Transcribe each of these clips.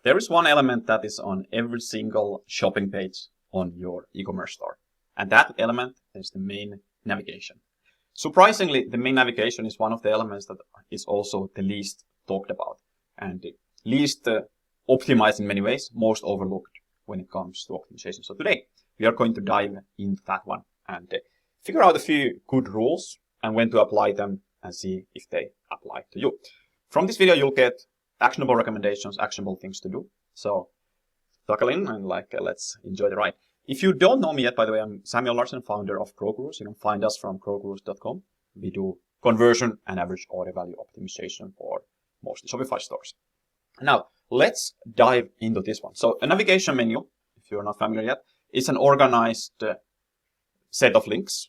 There is one element that is on every single shopping page on your e-commerce store. And that element is the main navigation. Surprisingly, the main navigation is one of the elements that is also the least talked about and the least optimized in many ways, most overlooked when it comes to optimization. So today we are going to dive into that one and figure out a few good rules and when to apply them and see if they apply to you. From this video, you'll get actionable recommendations, actionable things to do. So buckle in and let's enjoy the ride. If you don't know me yet, by the way, I'm Samuel Larsen, founder of CRO. You can find us from crogurus.com. We do conversion and average order value optimization for most Shopify stores. Now, let's dive into this one. So a navigation menu, if you're not familiar yet, is an organized set of links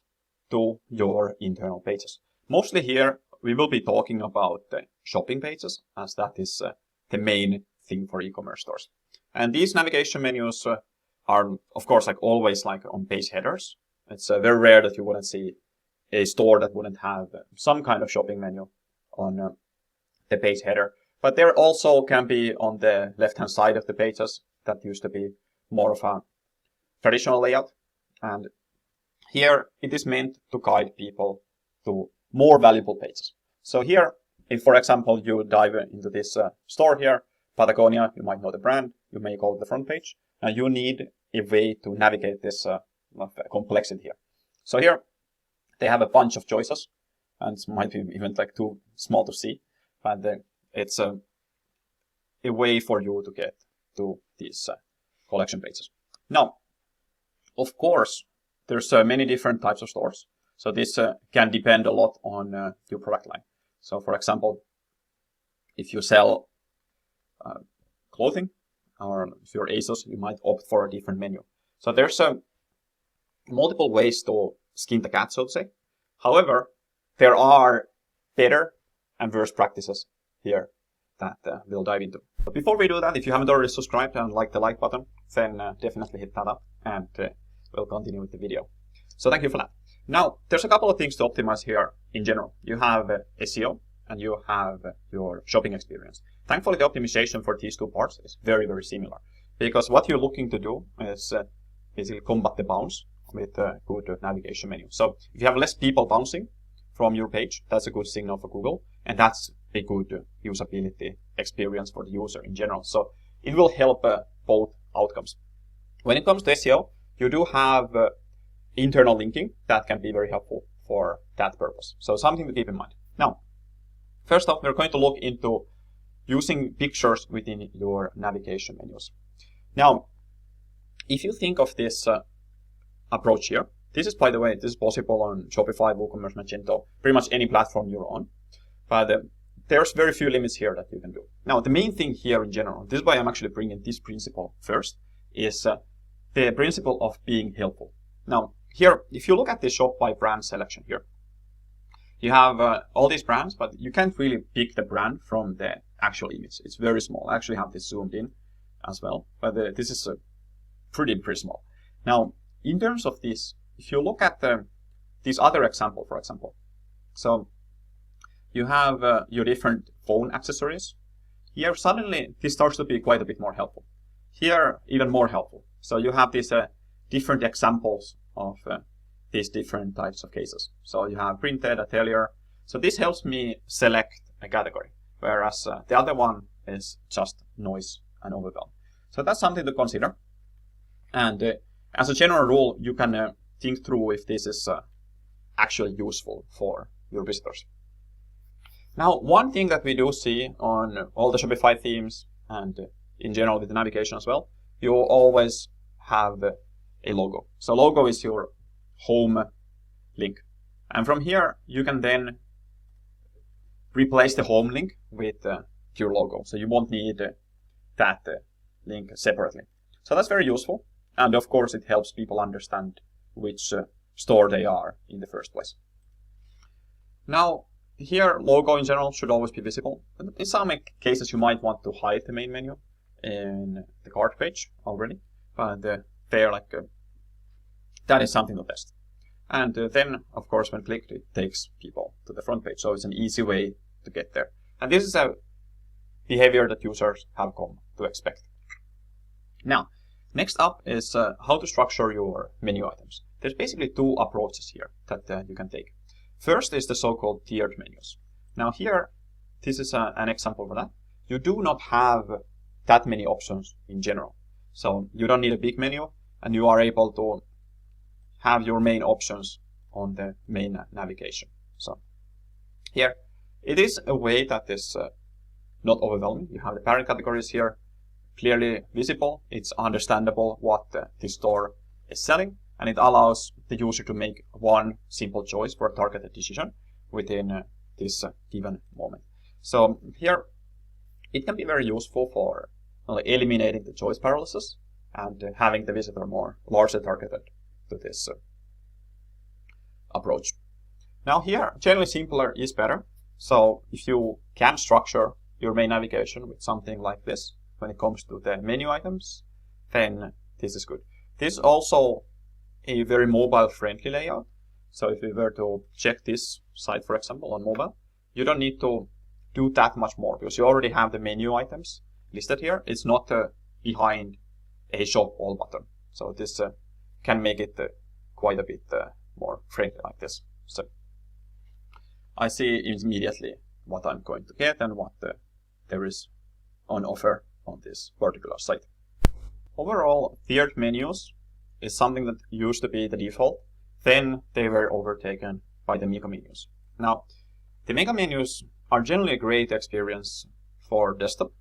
to your internal pages. Mostly here, we will be talking about shopping pages, as that is the main thing for e-commerce stores. And these navigation menus are, of course, like always, like on page headers. It's very rare that you wouldn't see a store that wouldn't have some kind of shopping menu on the page header. But there also can be on the left-hand side of the pages. That used to be more of a traditional layout. And here it is meant to guide people to more valuable pages. So here, if, for example, you dive into this store here, Patagonia, you might know the brand, you may go to the front page. Now you need a way to navigate this complexity here. So here they have a bunch of choices, and it might be even like too small to see, but it's a way for you to get to these collection pages. Now, of course, there's many different types of stores. So this can depend a lot on your product line. So for example, if you sell clothing, or if you're ASOS, you might opt for a different menu. So there's multiple ways to skin the cat, so to say. However, there are better and worse practices here that we'll dive into. But before we do that, if you haven't already subscribed and liked the like button, then definitely hit that up and we'll continue with the video. So thank you for that. Now, there's a couple of things to optimize here in general. You have SEO and you have your shopping experience. Thankfully, the optimization for these two parts is very, very similar because what you're looking to do is basically combat the bounce with a good navigation menu. So if you have less people bouncing from your page, that's a good signal for Google, and that's a good usability experience for the user in general. So it will help both outcomes. When it comes to SEO, you do have internal linking that can be very helpful for that purpose. So something to keep in mind. Now, first off, we're going to look into using pictures within your navigation menus. Now, if you think of this approach here, this is, by the way, this is possible on Shopify, WooCommerce, Magento, pretty much any platform you're on. But there's very few limits here that you can do. Now, the main thing here in general, this is why I'm actually bringing this principle first, is the principle of being helpful. Now, here, if you look at the shop by brand selection here, you have all these brands, but you can't really pick the brand from the actual image. It's very small. I actually have this zoomed in as well, but this is pretty small. Now, in terms of this, if you look at this other example, for example, so you have your different phone accessories. Here, suddenly, this starts to be quite a bit more helpful. Here, even more helpful. So you have these different examples of these different types of cases. So you have printed, atelier. So this helps me select a category, whereas the other one is just noise and overwhelm. So that's something to consider. And as a general rule, you can think through if this is actually useful for your visitors. Now, one thing that we do see on all the Shopify themes and in general with the navigation as well, you always have a logo. So logo is your home link. And from here, you can then replace the home link with your logo. So you won't need that link separately. So that's very useful. And of course, it helps people understand which store they are in the first place. Now, here, logo in general should always be visible. In some cases, you might want to hide the main menu in the cart page already. But that is something to test. And then, of course, when clicked, it takes people to the front page. So it's an easy way to get there. And this is a behavior that users have come to expect. Now, next up is how to structure your menu items. There's basically two approaches here that you can take. First is the so-called tiered menus. Now here, this is an example for that. You do not have that many options in general. So you don't need a big menu, and you are able to have your main options on the main navigation. So here, it is a way that is not overwhelming. You have the parent categories here clearly visible. It's understandable what the store is selling, and it allows the user to make one simple choice for a targeted decision within this given moment. So here, it can be very useful for eliminating the choice paralysis and having the visitor more largely targeted to this approach. Now here, generally simpler is better. So if you can structure your main navigation with something like this when it comes to the menu items, then this is good. This is also a very mobile-friendly layout. So if we were to check this site, for example, on mobile, you don't need to do that much more because you already have the menu items listed here. It's not behind a shop all button. So this can make it quite a bit more friendly like this. So I see immediately what I'm going to get and what there is on offer on this particular site. Overall, tiered menus is something that used to be the default. Then they were overtaken by the Megamenus. Now, the Megamenus are generally a great experience for desktop,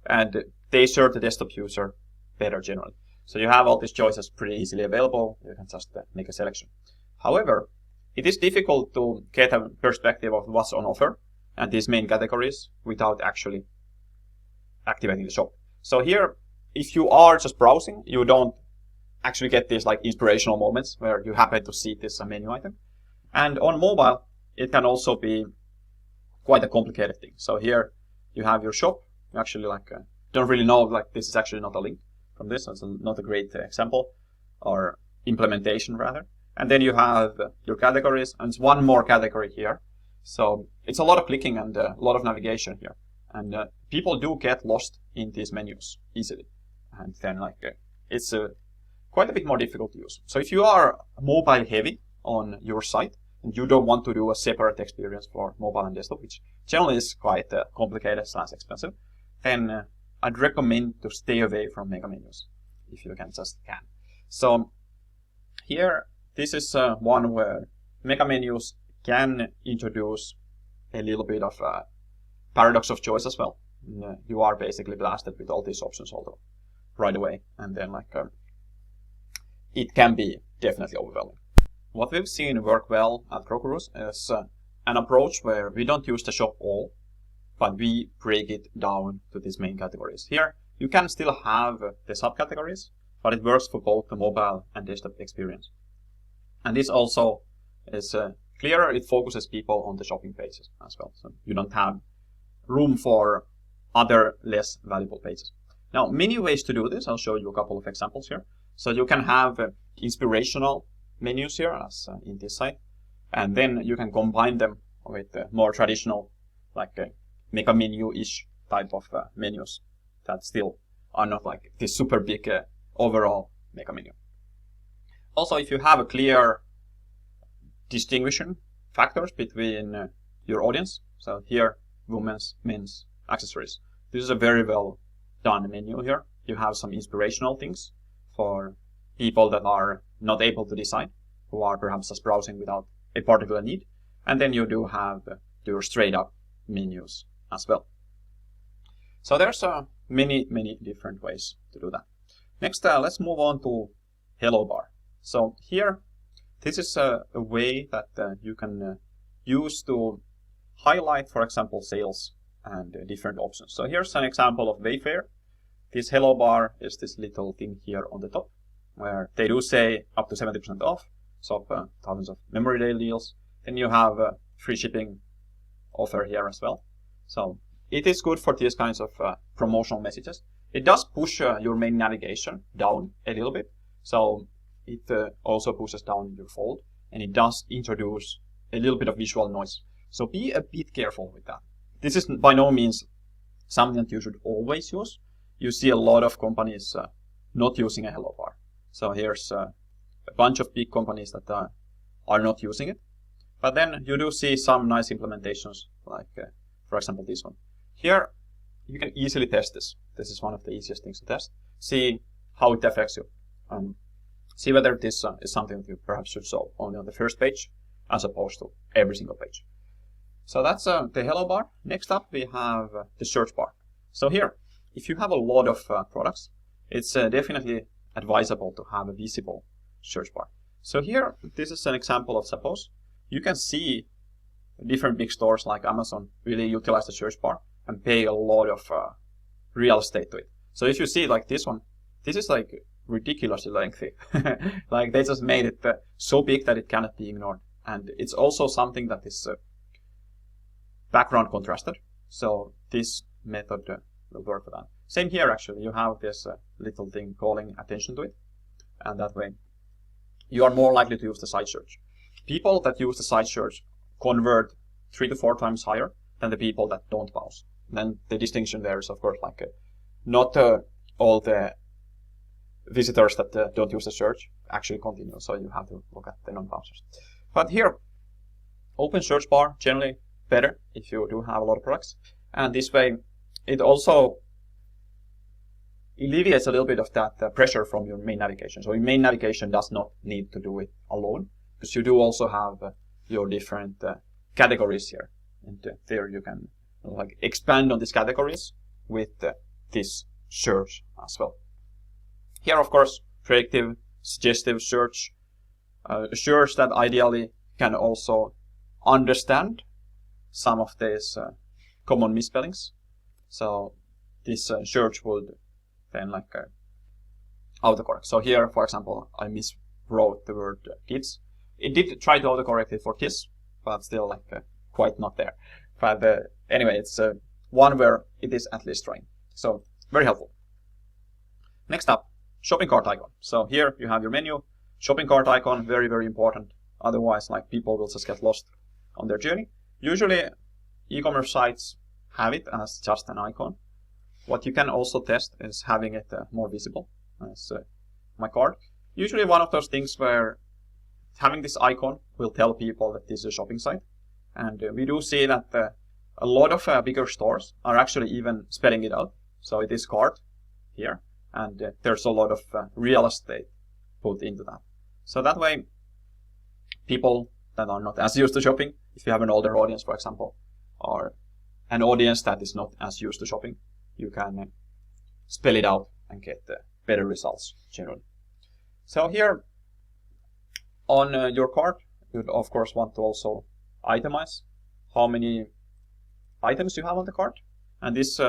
and they serve the desktop user better generally. So you have all these choices pretty easily available. You can just make a selection. However, it is difficult to get a perspective of what's on offer and these main categories without actually activating the shop. So here, if you are just browsing, you don't actually get these like inspirational moments where you happen to see this menu item. And on mobile, it can also be quite a complicated thing. So here you have your shop. You actually don't really know, this is actually not a link from this. It's not a great example or implementation rather. And then you have your categories, and it's one more category here. So it's a lot of clicking and a lot of navigation here. And people do get lost in these menus easily. And then it's quite a bit more difficult to use. So if you are mobile heavy on your site and you don't want to do a separate experience for mobile and desktop, which generally is quite complicated / expensive, then I'd recommend to stay away from Megamenus if you can. So here, this is one where Megamenus can introduce a little bit of a paradox of choice as well. You are basically blasted with all these options right away, and then it can be definitely overwhelming. What we've seen work well at Crocurus is an approach where we don't use the shop all, but we break it down to these main categories. Here, you can still have the subcategories, but it works for both the mobile and desktop experience. And this also is clearer. It focuses people on the shopping pages as well. So you don't have room for other less valuable pages. Now, many ways to do this. I'll show you a couple of examples here. So you can have inspirational menus here, as in this site. And then you can combine them with more traditional, Megamenu-ish type of menus that still are not this super big overall Megamenu. Also, if you have a clear distinguishing factors between your audience, so here, women's, men's, accessories. This is a very well done menu here. You have some inspirational things for people that are not able to decide, who are perhaps just browsing without a particular need. And then you do have your straight up menus as well. So there's many different ways to do that. Next, let's move on to Hello Bar. So here, this is a way that you can use to highlight, for example, sales and different options. So here's an example of Wayfair. This Hello Bar is this little thing here on the top, where they do say up to 70% off, so thousands of memory day deals. Then you have free shipping offer here as well. So it is good for these kinds of promotional messages. It does push your main navigation down a little bit. So it also pushes down your fold, and it does introduce a little bit of visual noise. So be a bit careful with that. This is by no means something that you should always use. you see a lot of companies not using a hello bar. So here's a bunch of big companies that are not using it. But then you do see some nice implementations, like for example this one. Here you can easily test this. This is one of the easiest things to test. See how it affects you. See whether this is something that you perhaps should show only on the first page as opposed to every single page. So that's the hello bar. Next up we have the search bar. So here, if you have a lot of products, it's definitely advisable to have a visible search bar. So here, this is an example of, suppose you can see different big stores like Amazon really utilize the search bar and pay a lot of real estate to it. So if you see like this one, this is like ridiculously lengthy. Like they just made it so big that it cannot be ignored. And it's also something that is background contrasted. So this method will work for that. Same here actually, you have this little thing calling attention to it. And that way you are more likely to use the site search. People that use the site search convert 3 to 4 times higher than the people that don't browse. Then the distinction there is of course like not all the visitors that don't use the search actually continue. So you have to look at the non-browsers. But here, open search bar generally better if you do have a lot of products. And this way it also alleviates a little bit of that pressure from your main navigation. So your main navigation does not need to do it alone, because you do also have your different categories here. And there you can like expand on these categories with this search as well. Here, of course, predictive, suggestive search assures that ideally can also understand some of these common misspellings. So this search would then like autocorrect. So here, for example, I miswrote the word kids. It did try to autocorrect it for kids, but still like quite not there. But anyway, it's one where it is at least trying. So very helpful. Next up, shopping cart icon. So here you have your menu, shopping cart icon, very, very important. Otherwise, like people will just get lost on their journey. Usually, e-commerce sites have it as just an icon. What you can also test is having it more visible as my cart. Usually one of those things where having this icon will tell people that this is a shopping site. And we do see that a lot of bigger stores are actually even spelling it out. So it is cart here. And there's a lot of real estate put into that. So that way, people that are not as used to shopping, if you have an older audience, for example, or an audience that is not as used to shopping, you can spell it out and get better results generally. So here on your cart, you'd of course want to also itemize how many items you have on the cart. And this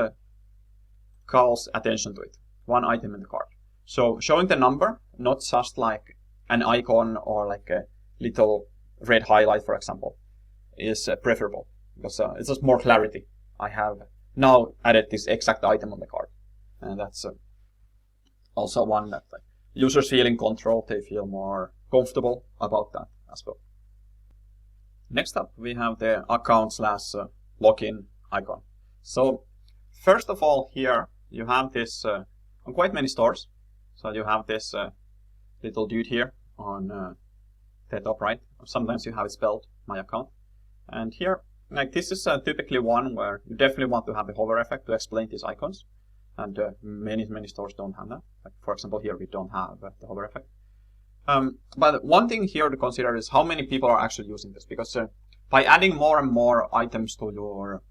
calls attention to it. One item in the cart. So showing the number, not just like an icon or like a little red highlight, for example, is preferable because it's just more clarity. I have now added this exact item on the cart, and that's also one that like, users feel in control. They feel more comfortable about that as well. Next up, we have the account/login icon. So first of all, here you have this on quite many stores. So you have this little dude here on the top right. Sometimes you have it spelled my account. And here, like this is typically one where you definitely want to have the hover effect to explain these icons. And many stores don't have that. Like for example, here we don't have the hover effect. But one thing here to consider is how many people are actually using this. Because by adding more and more items to your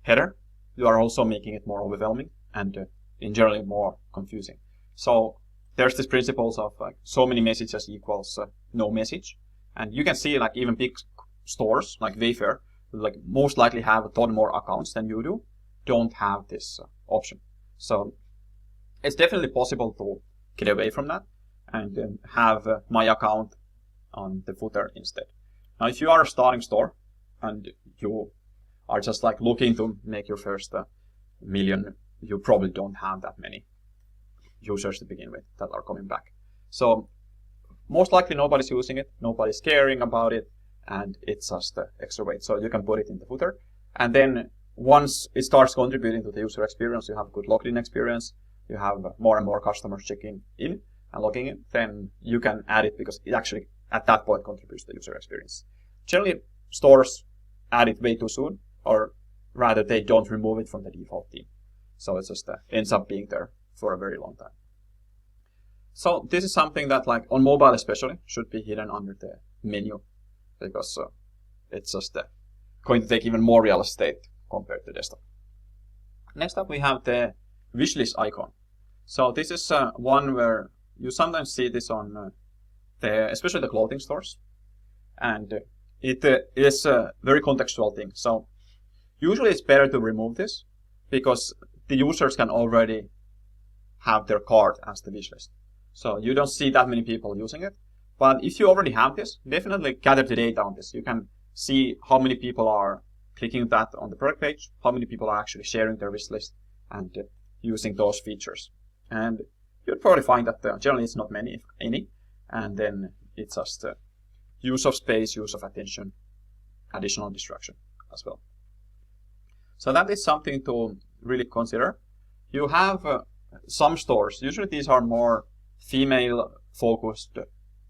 header, you are also making it more overwhelming and in generally more confusing. So there's this principles of like so many messages equals no message. And you can see like even big stores like Wayfair, like most likely have a ton more accounts than you do, don't have this option. So it's definitely possible to get away from that and have my account on the footer instead. Now, if you are a starting store and you are just like looking to make your first million, you probably don't have that many users to begin with that are coming back. So most likely nobody's using it, nobody's caring about it, and it's just extra weight. So you can put it in the footer. And then once it starts contributing to the user experience, you have a good logged in experience, you have more and more customers checking in and logging in, then you can add it because it actually at that point contributes to the user experience. Generally, stores add it way too soon, or rather they don't remove it from the default theme. So it just ends up being there for a very long time. So this is something that, like on mobile especially, should be hidden under the menu, because it's just going to take even more real estate compared to desktop. Next up we have the wishlist icon. So this is one where you sometimes see this on especially the clothing stores, and it is a very contextual thing. So usually it's better to remove this because the users can already have their cart as the wishlist. So you don't see that many people using it. But if you already have this, definitely gather the data on this. You can see how many people are clicking that on the product page, how many people are actually sharing their wish list and using those features. And you'll probably find that generally it's not many, if any. And then it's just use of space, use of attention, additional distraction as well. So that is something to really consider. You have some stores, usually these are more female-focused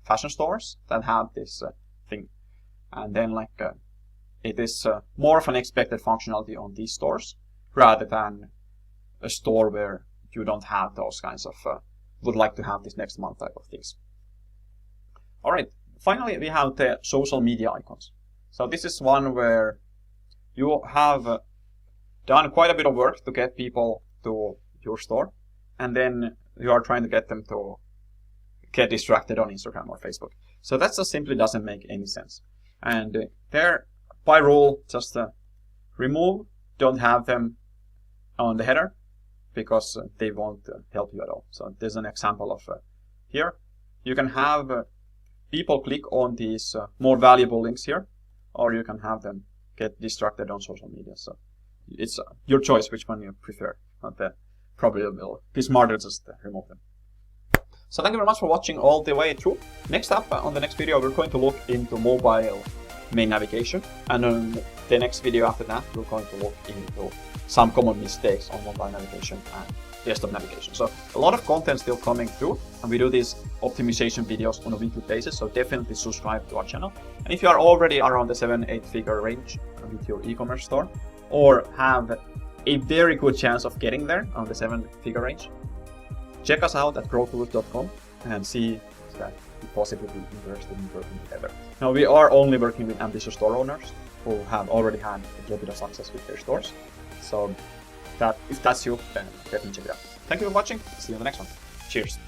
fashion stores that have this thing. And then it is more of an expected functionality on these stores rather than a store where you don't have those kinds of would like to have this next month type of things. All right, finally we have the social media icons. So this is one where you have done quite a bit of work to get people to your store, and then you are trying to get them to get distracted on Instagram or Facebook. So that just simply doesn't make any sense. And there, by rule, just remove, don't have them on the header because they won't help you at all. So there's an example of here. You can have people click on these more valuable links here, or you can have them get distracted on social media. So it's your choice which one you prefer. Probably will be smarter just remove them. So thank you very much for watching all the way through. Next up, on the next video, we're going to look into mobile main navigation. And on the next video after that, we're going to look into some common mistakes on mobile navigation and desktop navigation. So a lot of content still coming through, and we do these optimization videos on a weekly basis. So definitely subscribe to our channel. And if you are already around the 7-8 figure range with your e-commerce store, or have a very good chance of getting there on the 7-figure range, check us out at growtools.com and see that you possibly be interested in working together. Now, we are only working with ambitious store owners who have already had a little bit of success with their stores. So that if that's you, then definitely check it out. Thank you for watching. See you on the next one. Cheers.